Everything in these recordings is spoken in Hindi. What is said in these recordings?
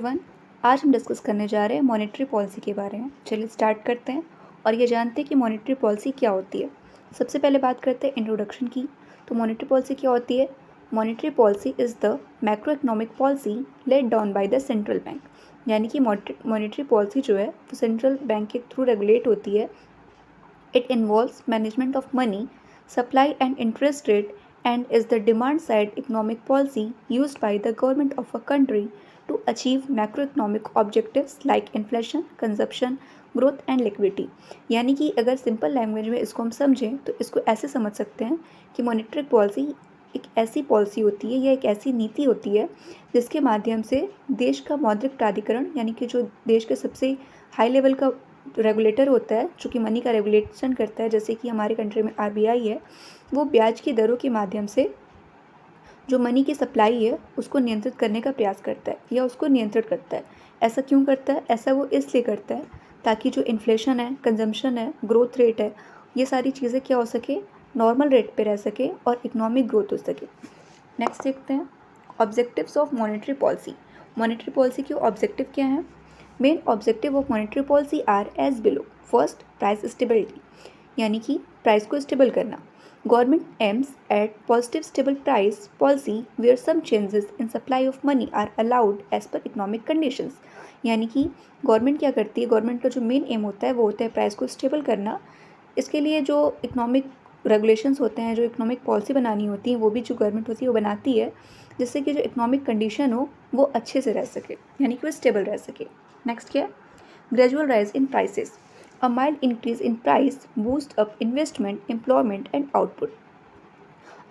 एवरीवन, आज हम डिस्कस करने जा रहे हैं मॉनेटरी पॉलिसी के बारे में। चलिए स्टार्ट करते हैं और ये जानते हैं कि मॉनेटरी पॉलिसी क्या होती है। सबसे पहले बात करते हैं इंट्रोडक्शन की। तो मॉनेटरी पॉलिसी क्या होती है? Monetary policy is the macro economic policy laid down by the central bank. यानी कि मॉनेटरी पॉलिसी जो है वो सेंट्रल बैंक के थ्रू रेगुलेट होती है। It involves management of money, supply and interest rate, and is the demand side economic policy used by the government of a country to achieve macroeconomic objectives like inflation, consumption, growth and liquidity। यानी कि अगर सिंपल लैंग्वेज में इसको हम समझें तो इसको ऐसे समझ सकते हैं कि मॉनेटरी पॉलिसी एक ऐसी पॉलिसी होती है या एक ऐसी नीति होती है जिसके माध्यम से देश का मौद्रिक प्राधिकरण यानी कि जो देश के सबसे हाई लेवल का रेगुलेटर होता है जो कि मनी का रेगुलेशन करता है, जैसे कि हमारे कंट्री में आरबीआई है, वो ब्याज की दरों के माध्यम से जो मनी की सप्लाई है उसको नियंत्रित करने का प्रयास करता है या उसको नियंत्रित करता है। ऐसा क्यों करता है? ऐसा वो इसलिए करता है ताकि जो इन्फ्लेशन है, कंजम्पशन है, ग्रोथ रेट है, ये सारी चीज़ें क्या हो सके, नॉर्मल रेट पे रह सके और इकोनॉमिक ग्रोथ हो सके। नेक्स्ट देखते हैं objectives of monetary policy. Monetary policy के ऑब्जेक्टिव क्या हैं? Main objective of monetary policy are as below. First, price stability, यानी कि प्राइस को स्टेबल करना। Government aims at positive stable price policy where some changes in supply of money are allowed as per economic conditions. यानी कि गवर्नमेंट क्या करती है, गवर्नमेंट का जो मेन एम होता है वो होता है प्राइस को स्टेबल करना। इसके लिए जो इकोनॉमिक रेगुलेशंस होते हैं, जो इकोनॉमिक पॉलिसी बनानी होती है, वो भी जो गवर्नमेंट होती है वो बनाती है जिससे कि जो इकोनॉमिक कंडीशन हो वो अच्छे से रह सके, यानी कि वो स्टेबल रह सके। नेक्स्ट क्या है? Gradual rise in prices. A mild increase in price boosts up investment, employment and output।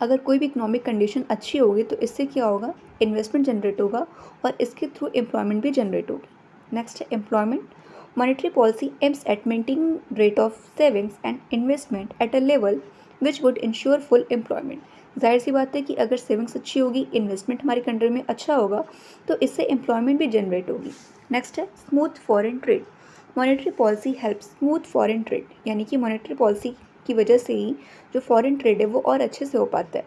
अगर कोई भी इकोनॉमिक कंडीशन अच्छी होगी तो इससे क्या होगा, इन्वेस्टमेंट जनरेट होगा और इसके थ्रू एम्प्लॉयमेंट भी जनरेट होगी। नेक्स्ट है employment. Monetary policy aims at maintaining rate of savings and investment at a level which would ensure full employment. जाहिर सी बात है कि अगर सेविंग्स अच्छी होगी, इन्वेस्टमेंट हमारी कंट्री में अच्छा होगा तो इससे एम्प्लॉयमेंट भी जनरेट होगी। नेक्स्ट है smooth foreign trade. Monetary policy help smooth foreign trade, यानी कि मॉनेटरी पॉलिसी की वजह से ही जो फॉरेन ट्रेड है वो और अच्छे से हो पाता है।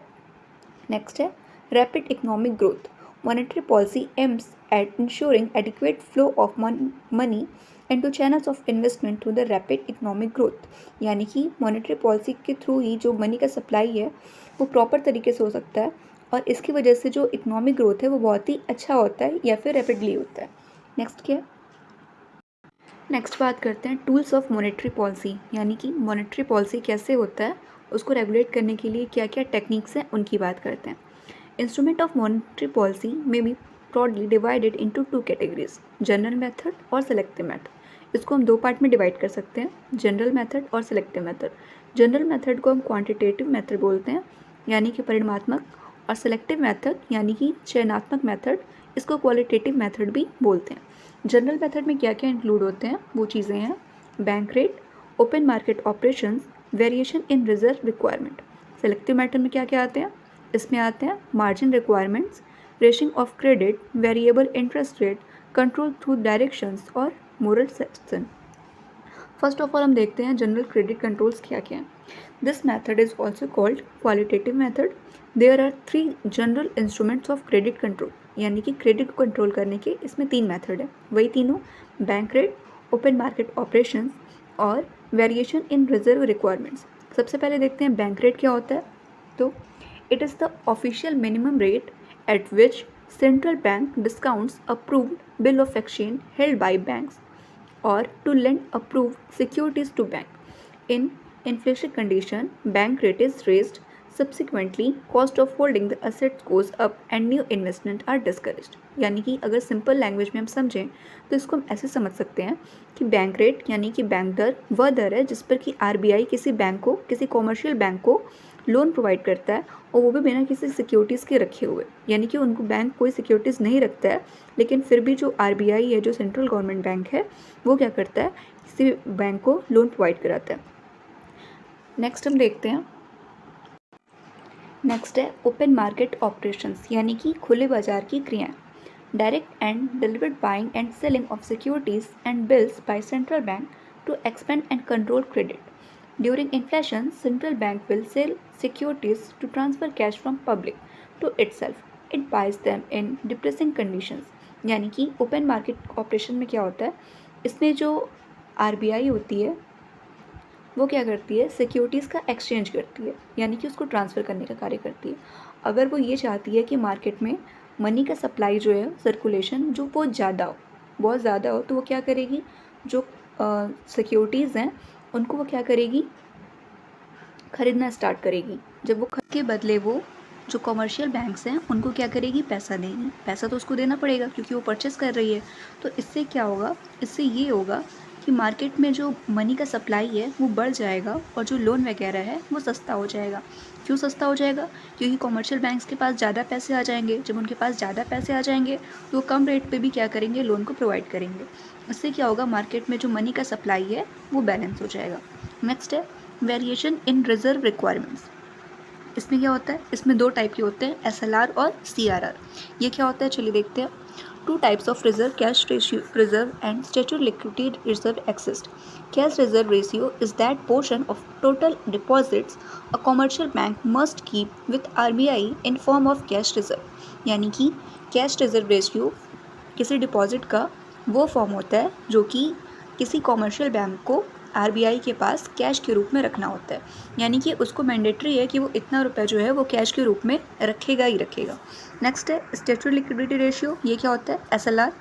नेक्स्ट है rapid economic growth. Monetary policy aims at ensuring adequate flow of money into channels of investment through the rapid economic growth. यानी कि मॉनेटरी पॉलिसी के थ्रू ही जो मनी का सप्लाई है वो प्रॉपर तरीके से हो सकता है और इसकी वजह से जो इकोनॉमिक ग्रोथ है वो बहुत ही अच्छा होता है या फिर रैपिडली होता है। नेक्स्ट क्या? नेक्स्ट बात करते हैं टूल्स ऑफ मॉनेटरी पॉलिसी, यानी कि मॉनेटरी पॉलिसी कैसे होता है, उसको रेगुलेट करने के लिए क्या क्या टेक्निक्स हैं उनकी बात करते हैं। इंस्ट्रूमेंट ऑफ मॉनेटरी पॉलिसी में B broadly divided into two categories, general method और सेलेक्टिव मेथड। इसको हम दो पार्ट में डिवाइड कर सकते हैं, जनरल मेथड और सेलेक्टिव मेथड। जनरल मेथड को हम क्वांटिटेटिव मेथड बोलते हैं, यानी कि परिमाणात्मक, और सेलेक्टिव मेथड यानी कि चयनात्मक मेथड, इसको क्वालिटेटिव मेथड भी बोलते हैं। जनरल मेथड में क्या क्या इंक्लूड होते हैं वो चीज़ें हैं bank rate, open market operations, variation in reserve requirement. Selective method में क्या क्या आते हैं? इसमें आते हैं margin requirements, rationing of credit, variable interest rate, control through directions और moral section. First of all हम देखते हैं जनरल क्रेडिट कंट्रोल्स क्या क्या हैं। This method is also called qualitative method. There are 3 general instruments of credit control, यानी कि क्रेडिट को कंट्रोल करने के इसमें 3 मेथड है, वही तीनों bank rate, open market operations और वेरिएशन इन रिजर्व रिक्वायरमेंट्स। सबसे पहले देखते हैं बैंक रेट क्या होता है। तो it is the official minimum rate at which central bank discounts approved bill of exchange held by banks or to lend approved securities to bank. In inflation condition, bank rate is raised. Subsequently, cost of holding the assets goes up and new investment are discouraged. यानी कि अगर सिंपल लैंग्वेज में हम समझें तो इसको हम ऐसे समझ सकते हैं कि बैंक रेट यानी कि बैंक दर वह दर है जिस पर कि आरबीआई किसी बैंक को, किसी कॉमर्शियल बैंक को लोन प्रोवाइड करता है और वो भी बिना किसी सिक्योरिटीज़ के रखे हुए, यानी कि उनको बैंक कोई सिक्योरिटीज़ नहीं रखता है, लेकिन फिर भी जो आरबीआई है, जो सेंट्रल गवर्नमेंट बैंक है, वो क्या करता है, किसी बैंक को लोन प्रोवाइड कराता है। नेक्स्ट हम देखते हैं, नेक्स्ट है ओपन मार्केट ऑपरेशंस, यानी कि खुले बाजार की क्रियाएं। Direct and deliberate buying and selling of securities and bills by central bank to expand and control credit. During inflation, central bank will sell securities to transfer cash from public to itself. It buys them in depressing conditions. यानी कि ओपन मार्केट ऑपरेशन में क्या होता है, इसमें जो आरबीआई होती है वो क्या करती है, सिक्योरिटीज़ का एक्सचेंज करती है, यानी कि उसको ट्रांसफ़र करने का कार्य करती है। अगर वो ये चाहती है कि मार्केट में मनी का सप्लाई जो है, सर्कुलेशन जो वो ज़्यादा हो, बहुत ज़्यादा हो, तो वो क्या करेगी, जो सिक्योरिटीज़ हैं उनको वो क्या करेगी, खरीदना स्टार्ट करेगी। जब वो खरीद के बदले वो जो कमर्शियल बैंक्स हैं उनको क्या करेगी, पैसा देगी। पैसा तो उसको देना पड़ेगा क्योंकि वो परचेस कर रही है। तो इससे क्या होगा, इससे ये होगा कि मार्केट में जो मनी का सप्लाई है वो बढ़ जाएगा और जो लोन वगैरह है वो सस्ता हो जाएगा। क्यों सस्ता हो जाएगा, क्योंकि कमर्शियल बैंक्स के पास ज़्यादा पैसे आ जाएंगे। जब उनके पास ज़्यादा पैसे आ जाएंगे तो वो कम रेट पे भी क्या करेंगे, लोन को प्रोवाइड करेंगे। इससे क्या होगा, मार्केट में जो मनी का सप्लाई है वो बैलेंस हो जाएगा। नेक्स्ट है वेरिएशन इन रिजर्व रिक्वायरमेंट्स। इसमें क्या होता है, इसमें दो टाइप के होते हैं, एसएलआर और सीआरआर। ये क्या होता है, चलिए देखते हैं। Two types of reserve, cash reserve and statutory liquidity reserve exist. Cash reserve ratio is that portion of total deposits a commercial bank must keep with RBI in form of cash reserve. यानी कि कैश रिजर्व रेशियो किसी डिपॉजिट का वो फॉर्म होता है जो कि किसी कॉमर्शियल बैंक को आरबीआई के पास कैश के रूप में रखना होता है। यानी कि उसको मैंडेटरी है कि वो इतना रुपए जो है वो कैश के रूप में रखेगा ही रखेगा। नेक्स्ट है स्टैट्यूटरी लिक्विडिटी रेशियो। ये क्या होता है, SLR.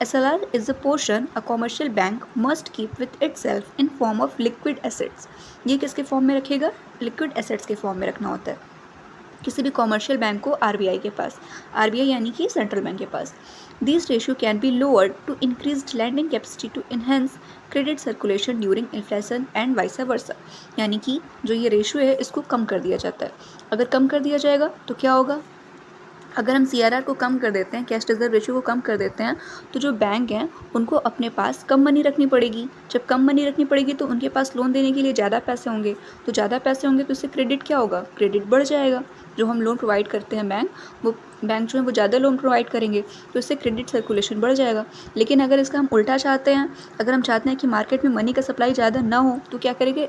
SLR is a portion a commercial bank must keep with itself in form of liquid assets. ये किसके फॉर्म में रखेगा, लिक्विड एसेट्स के फॉर्म में रखना होता है किसी भी कॉमर्शियल बैंक को आरबीआई के पास, आरबीआई यानी कि सेंट्रल बैंक के पास। These ratio can be lowered to increased lending capacity to enhance credit circulation during inflation and vice versa। यानी कि जो ये रेशियो है इसको कम कर दिया जाता है। अगर कम कर दिया जाएगा तो क्या होगा, अगर हम सीआरआर को कम कर देते हैं, कैश रिजर्व रेशियो को कम कर देते हैं, तो जो बैंक हैं उनको अपने पास कम मनी रखनी पड़ेगी। जब कम मनी रखनी पड़ेगी तो उनके पास लोन देने के लिए ज़्यादा पैसे होंगे। तो ज़्यादा पैसे होंगे तो इससे क्रेडिट क्या होगा, क्रेडिट बढ़ जाएगा। जो हम लोन प्रोवाइड करते हैं बैंक जो है वो ज़्यादा लोन प्रोवाइड करेंगे तो इससे क्रेडिट सर्कुलेशन बढ़ जाएगा। लेकिन अगर इसका हम उल्टा चाहते हैं, अगर हम चाहते हैं कि मार्केट में मनी का सप्लाई ज़्यादा ना हो, तो क्या करेंगे,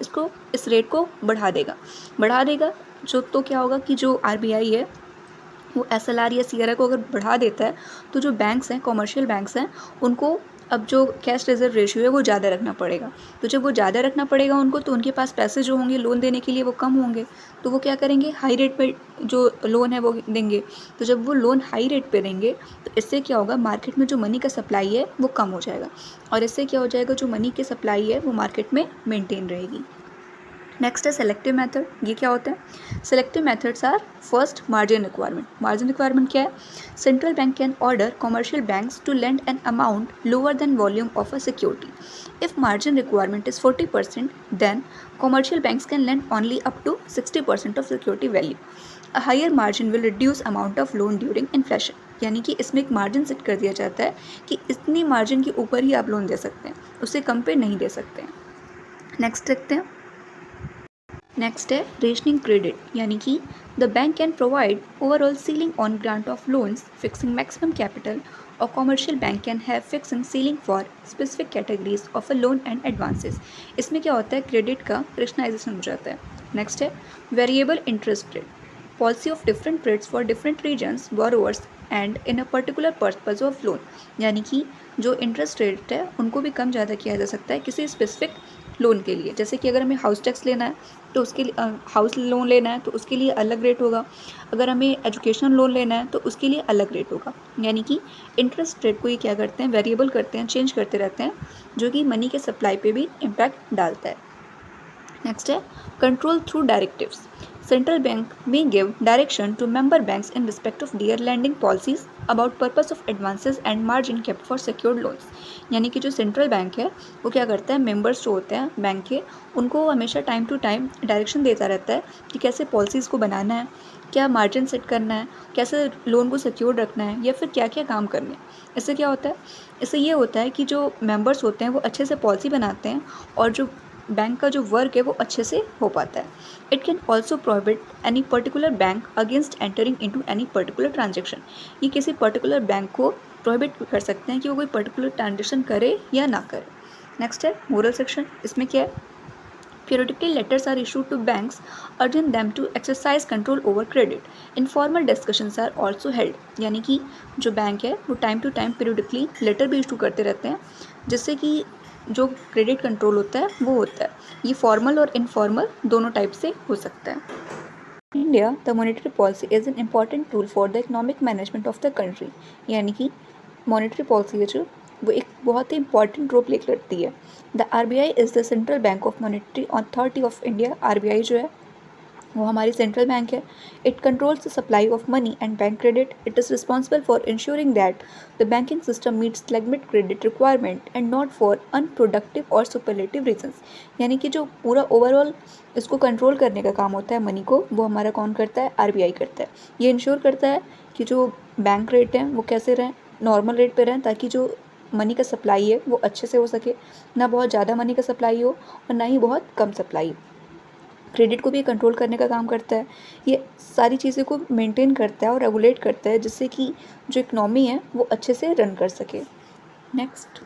इस रेट को बढ़ा देगा जो तो क्या होगा कि जो आरबीआई है वो एसएलआर या सीआरआर को अगर बढ़ा देता है तो जो बैंक्स हैं, कमर्शियल बैंक्स हैं, उनको अब जो कैश रिजर्व रेशियो है वो ज़्यादा रखना पड़ेगा। तो जब वो ज़्यादा रखना पड़ेगा उनको, तो उनके पास पैसे जो होंगे लोन देने के लिए वो कम होंगे। तो वो क्या करेंगे, हाई रेट पे जो लोन है वो देंगे। तो जब वो लोन हाई रेट पे देंगे तो इससे क्या होगा, मार्केट में जो मनी का सप्लाई है वो कम हो जाएगा और इससे क्या हो जाएगा, जो मनी की सप्लाई है वो मार्केट में मेंटेन रहेगी। नेक्स्ट है सेलेक्टिव मेथड। ये क्या होता है, selective methods are first margin requirement. Margin requirement क्या है, central bank can order commercial banks to lend an amount lower than volume of a security. If margin requirement is 40%, then commercial banks can lend only up to 60% of security value. A higher margin will reduce amount of loan during inflation. यानी कि इसमें एक मार्जिन सेट कर दिया जाता है कि इतनी मार्जिन के ऊपर ही आप लोन दे सकते हैं, उससे कम पे नहीं दे सकते हैं। नेक्स्ट देखते हैं। नेक्स्ट है रेशनिंग क्रेडिट, यानी कि the bank can provide overall ceiling on grant of loans fixing maximum capital, और commercial bank can have fixing ceiling for specific categories of a loan and advances. इसमें क्या होता है, क्रेडिट का रेशनलाइजेशन हो जाता है। नेक्स्ट है variable interest rate, policy of different rates for different regions, borrowers and in a particular purpose of loan. यानी कि जो इंटरेस्ट रेट है उनको भी कम ज़्यादा किया जा सकता है किसी स्पेसिफिक लोन के लिए। जैसे कि अगर हमें हाउस टैक्स लेना है तो उसके लिए, हाउस लोन लेना है तो उसके लिए अलग रेट होगा। अगर हमें एजुकेशन लोन लेना है तो उसके लिए अलग रेट होगा। यानी कि इंटरेस्ट रेट को ये क्या करते हैं, वेरिएबल करते हैं, चेंज करते रहते हैं, जो कि मनी के सप्लाई पे भी इम्पैक्ट डालता है। नेक्स्ट है control through directives. Central bank may give direction to member banks in respect of their lending policies about purpose of advances and margin kept for secured loans। यानी कि जो सेंट्रल बैंक है वो क्या करता है, मेंबर्स जो होते हैं बैंक के, उनको हमेशा टाइम टू टाइम डायरेक्शन देता रहता है कि कैसे पॉलिसीज़ को बनाना है, क्या मार्जिन सेट करना है, कैसे लोन को सिक्योर रखना है, या फिर क्या क्या काम करने हैं। इससे क्या होता है, इससे ये होता है कि जो मेंबर्स होते हैं वो अच्छे से पॉलिसी बनाते हैं और जो बैंक का जो वर्क है वो अच्छे से हो पाता है। It can also prohibit any particular bank against entering into any particular transaction. ये किसी पर्टिकुलर बैंक को प्रोहिबिट कर सकते हैं कि वो कोई पर्टिकुलर ट्रांजेक्शन करे या ना करे। नेक्स्ट है मोरल सेक्शन। इसमें क्या है, Periodically, letters are issued to banks urging them to exercise control over credit. Informal discussions are also held. यानी कि जो बैंक है वो time to time periodically letter भी इशू करते रहते हैं जिससे कि जो क्रेडिट कंट्रोल होता है वो होता है. ये फॉर्मल और इनफॉर्मल दोनों टाइप से हो सकता है. In India, the monetary policy is an important tool for the economic management of the country. यानी कि मॉनेटरी पॉलिसी है जो वो एक बहुत ही इंपॉर्टेंट रोल प्ले करती है. The RBI is the central bank of monetary authority of India. RBI जो है वो हमारी सेंट्रल बैंक है. It controls the supply of money and bank credit. It is responsible for ensuring that the banking system meets limit credit requirement and not for unproductive और सुपरलेटिव रीजंस. यानी कि जो पूरा ओवरऑल इसको कंट्रोल करने का काम होता है मनी को, वो हमारा कौन करता है? RBI करता है. ये इंश्योर करता है कि जो बैंक रेट हैं वो कैसे रहें, नॉर्मल रेट पे रहें, ताकि जो मनी का सप्लाई है वो अच्छे से हो सके, ना बहुत ज़्यादा मनी का सप्लाई हो और ना ही बहुत कम सप्लाई. क्रेडिट को भी कंट्रोल करने का काम करता है. ये सारी चीज़ें को मेंटेन करता है और रेगुलेट करता है जिससे कि जो इकनॉमी है वो अच्छे से रन कर सके. नेक्स्ट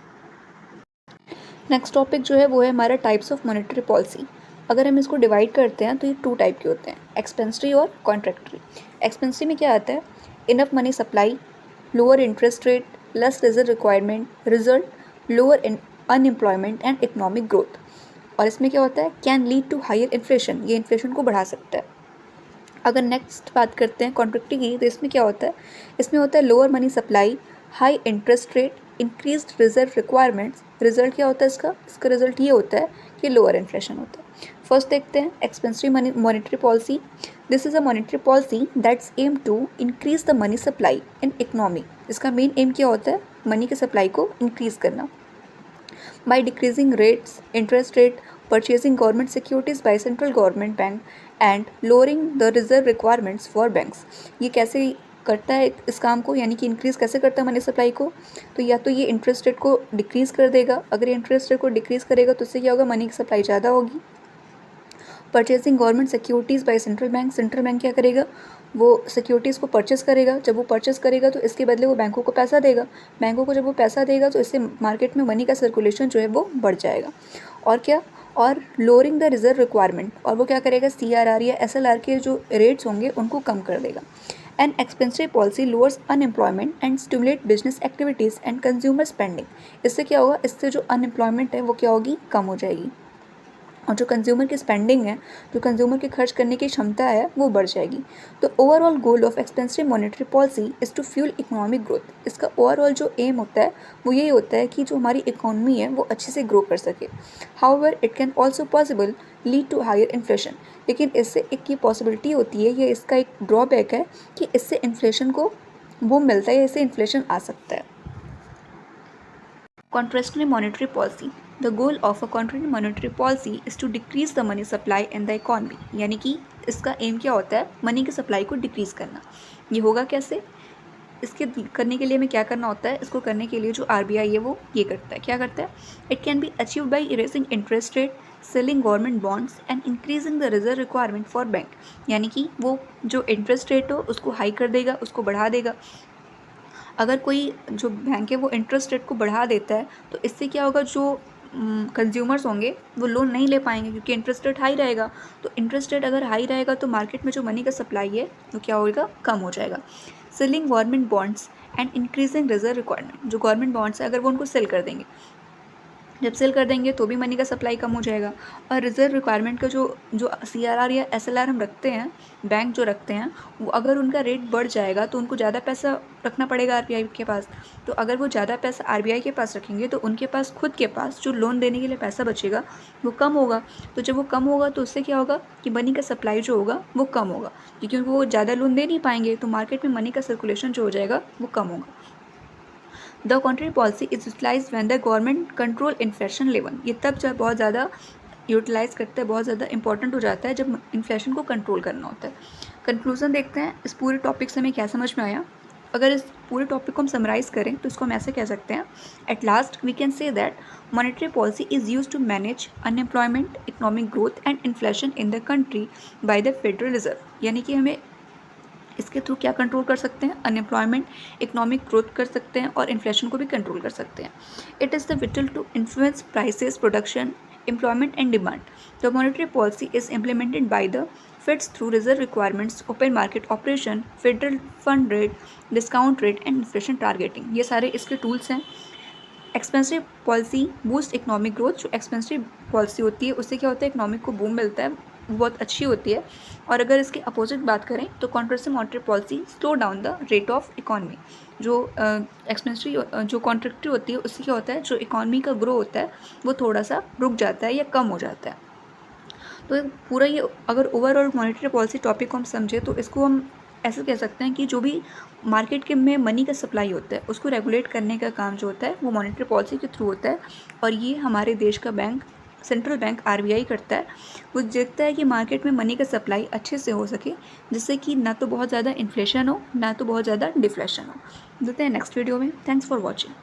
टॉपिक जो है वो है हमारा टाइप्स ऑफ मॉनेटरी पॉलिसी. अगर हम इसको डिवाइड करते हैं तो ये 2 टाइप के होते हैं, एक्सपेंसरी और कॉन्ट्रैक्टरी. एक्सपेंसरी में क्या आता है? Enough money supply, lower interest rate, less reserve requirement, result lower unemployment and economic growth. और इसमें क्या होता है? Can lead to higher inflation. ये इन्फ्लेशन को बढ़ा सकता है. अगर नेक्स्ट बात करते हैं कॉन्ट्रैक्टरी की, तो इसमें क्या होता है? इसमें होता है lower money supply, high interest rate, increased reserve requirements. Result क्या होता है इसका रिजल्ट ये होता है कि लोअर इन्फ्लेशन होता है. फर्स्ट देखते हैं expansionary monetary policy. This is a monetary policy that's aim to increase the money supply in economy. इसका मेन एम क्या होता है? मनी के सप्लाई को इंक्रीज करना. By decreasing rates, interest rate, purchasing government securities by central government bank and lowering the reserve requirements for banks. ये कैसे करता है इस काम को, यानी कि इंक्रीज़ कैसे करता है मनी सप्लाई को? तो या तो ये इंटरेस्ट रेट को डिक्रीज़ कर देगा. अगर इंटरेस्ट रेट को डिक्रीज़ करेगा तो उससे क्या होगा? मनी की सप्लाई ज़्यादा होगी. Purchasing government securities by central bank. Central bank क्या करेगा? वो सिक्योरिटीज़ को परचेस करेगा. जब वो परचेस करेगा तो इसके बदले वो बैंकों को पैसा देगा. बैंकों को जब वो पैसा देगा तो इससे मार्केट में मनी का सर्कुलेशन जो है वो बढ़ जाएगा. और क्या? और लोअरिंग द रिजर्व रिक्वायरमेंट. और वो क्या करेगा? CRR या SLR के जो रेट्स होंगे उनको कम कर देगा. An expensive policy lowers unemployment and stimulate business activities and consumer spending. इससे क्या होगा? इससे जो अनएम्प्लॉयमेंट है वो क्या होगी? कम हो जाएगी. और जो कंज्यूमर की स्पेंडिंग है, जो कंज्यूमर की खर्च करने की क्षमता है वो बढ़ जाएगी. तो overall goal of expensive monetary policy is to fuel economic growth. इसका ओवरऑल जो एम होता है वो यही होता है कि जो हमारी इकोनॉमी है वो अच्छे से ग्रो कर सके. However it can also possible lead to higher inflation. लेकिन इससे एक ये पॉसिबिलिटी होती है, ये इसका एक ड्रॉबैक है कि इससे इन्फ्लेशन को वो मिलता है, इससे इन्फ्लेशन आ सकता है. Contractionary monetary policy. The goal of a contractionary monetary policy is to decrease the money supply in the economy. यानी कि इसका एम क्या होता है? मनी की सप्लाई को डिक्रीज़ करना. ये होगा कैसे? इसके करने के लिए हमें क्या करना होता है? इसको करने के लिए जो RBI है वो ये करता है. क्या करता है? It can be achieved by erasing interest rate, selling government bonds and increasing the reserve requirement for bank. यानी कि वो जो इंटरेस्ट रेट हो उसको हाई कर देगा, उसको बढ़ा देगा. अगर कोई जो बैंक है वो इंटरेस्ट रेट को बढ़ा देता है तो इससे क्या होगा? जो कंज्यूमर्स होंगे वो लोन नहीं ले पाएंगे क्योंकि इंटरेस्ट रेट हाई रहेगा. तो इंटरेस्ट रेट अगर हाई रहेगा तो मार्केट में जो मनी का सप्लाई है वो क्या होगा? कम हो जाएगा. Selling government bonds and increasing reserve requirement. जो गवर्नमेंट बॉन्ड्स है अगर वो उनको सेल कर देंगे, जब सेल कर देंगे तो भी मनी का सप्लाई कम हो जाएगा. और रिजर्व रिक्वायरमेंट का जो CRR या SLR हम रखते हैं, बैंक जो रखते हैं, वो अगर उनका रेट बढ़ जाएगा तो उनको ज़्यादा पैसा रखना पड़ेगा RBI के पास. तो अगर वो ज़्यादा पैसा RBI के पास रखेंगे तो उनके पास खुद के पास जो लोन देने के लिए पैसा बचेगा वो कम होगा. तो जब वो कम होगा तो उससे क्या होगा कि मनी का सप्लाई जो होगा वो कम होगा, क्योंकि वो ज़्यादा लोन दे नहीं पाएंगे तो मार्केट में मनी का सर्कुलेशन जो हो जाएगा वो कम होगा. The contrary policy is utilize when the government control inflation level. ये तब जब बहुत ज़्यादा यूटिलाइज़ करता है, बहुत ज़्यादा इंपॉर्टेंट हो जाता है जब इन्फ्लेशन को कंट्रोल करना होता है. कंक्लूजन देखते हैं इस पूरे टॉपिक से हमें क्या समझ में आया. अगर इस पूरे टॉपिक को हम समराइज़ करें तो इसको हम ऐसे कह सकते हैं. At last we can say that monetary policy is use to manage unemployment, economic growth and inflation in the country by the Federal Reserve. यानी कि हमें इसके थ्रू क्या कंट्रोल कर सकते हैं? अनएम्प्लॉयमेंट, इकोनॉमिक ग्रोथ कर सकते हैं और इन्फ्लेशन को भी कंट्रोल कर सकते हैं. It is the vital to influence prices, production employment and demand. The monetary policy is implemented by the Feds through reserve requirements, open market operation, federal fund rate, discount rate and inflation targeting. ये सारे इसके टूल्स हैं. Expensive policy boost economic growth. जो एक्सपेंसिव पॉलिसी होती है उससे क्या होता है, इकोनॉमिक को बूम मिलता है, वो बहुत अच्छी होती है. और अगर इसके अपोजिट बात करें तो contractive monetary policy slow down the rate of economy. जो एक्सपेंसिव जो कॉन्ट्रेक्टिव होती है उससे क्या होता है, जो इकोनॉमी का ग्रो होता है वो थोड़ा सा रुक जाता है या कम हो जाता है. तो पूरा ये अगर ओवरऑल मॉनेटरी पॉलिसी टॉपिक को हम समझे तो इसको हम ऐसे कह सकते हैं कि जो भी मार्केट के में मनी का सप्लाई होता है उसको रेगुलेट करने का काम जो होता है वो मॉनेटरी पॉलिसी के थ्रू होता है. और ये हमारे देश का बैंक, सेंट्रल बैंक RBI करता है. वो देखता है कि मार्केट में मनी का सप्लाई अच्छे से हो सके, जिससे कि ना तो बहुत ज़्यादा इन्फ्लेशन हो ना तो बहुत ज़्यादा डिफ्लेशन हो. मिलते हैं नेक्स्ट वीडियो में. Thanks for watching.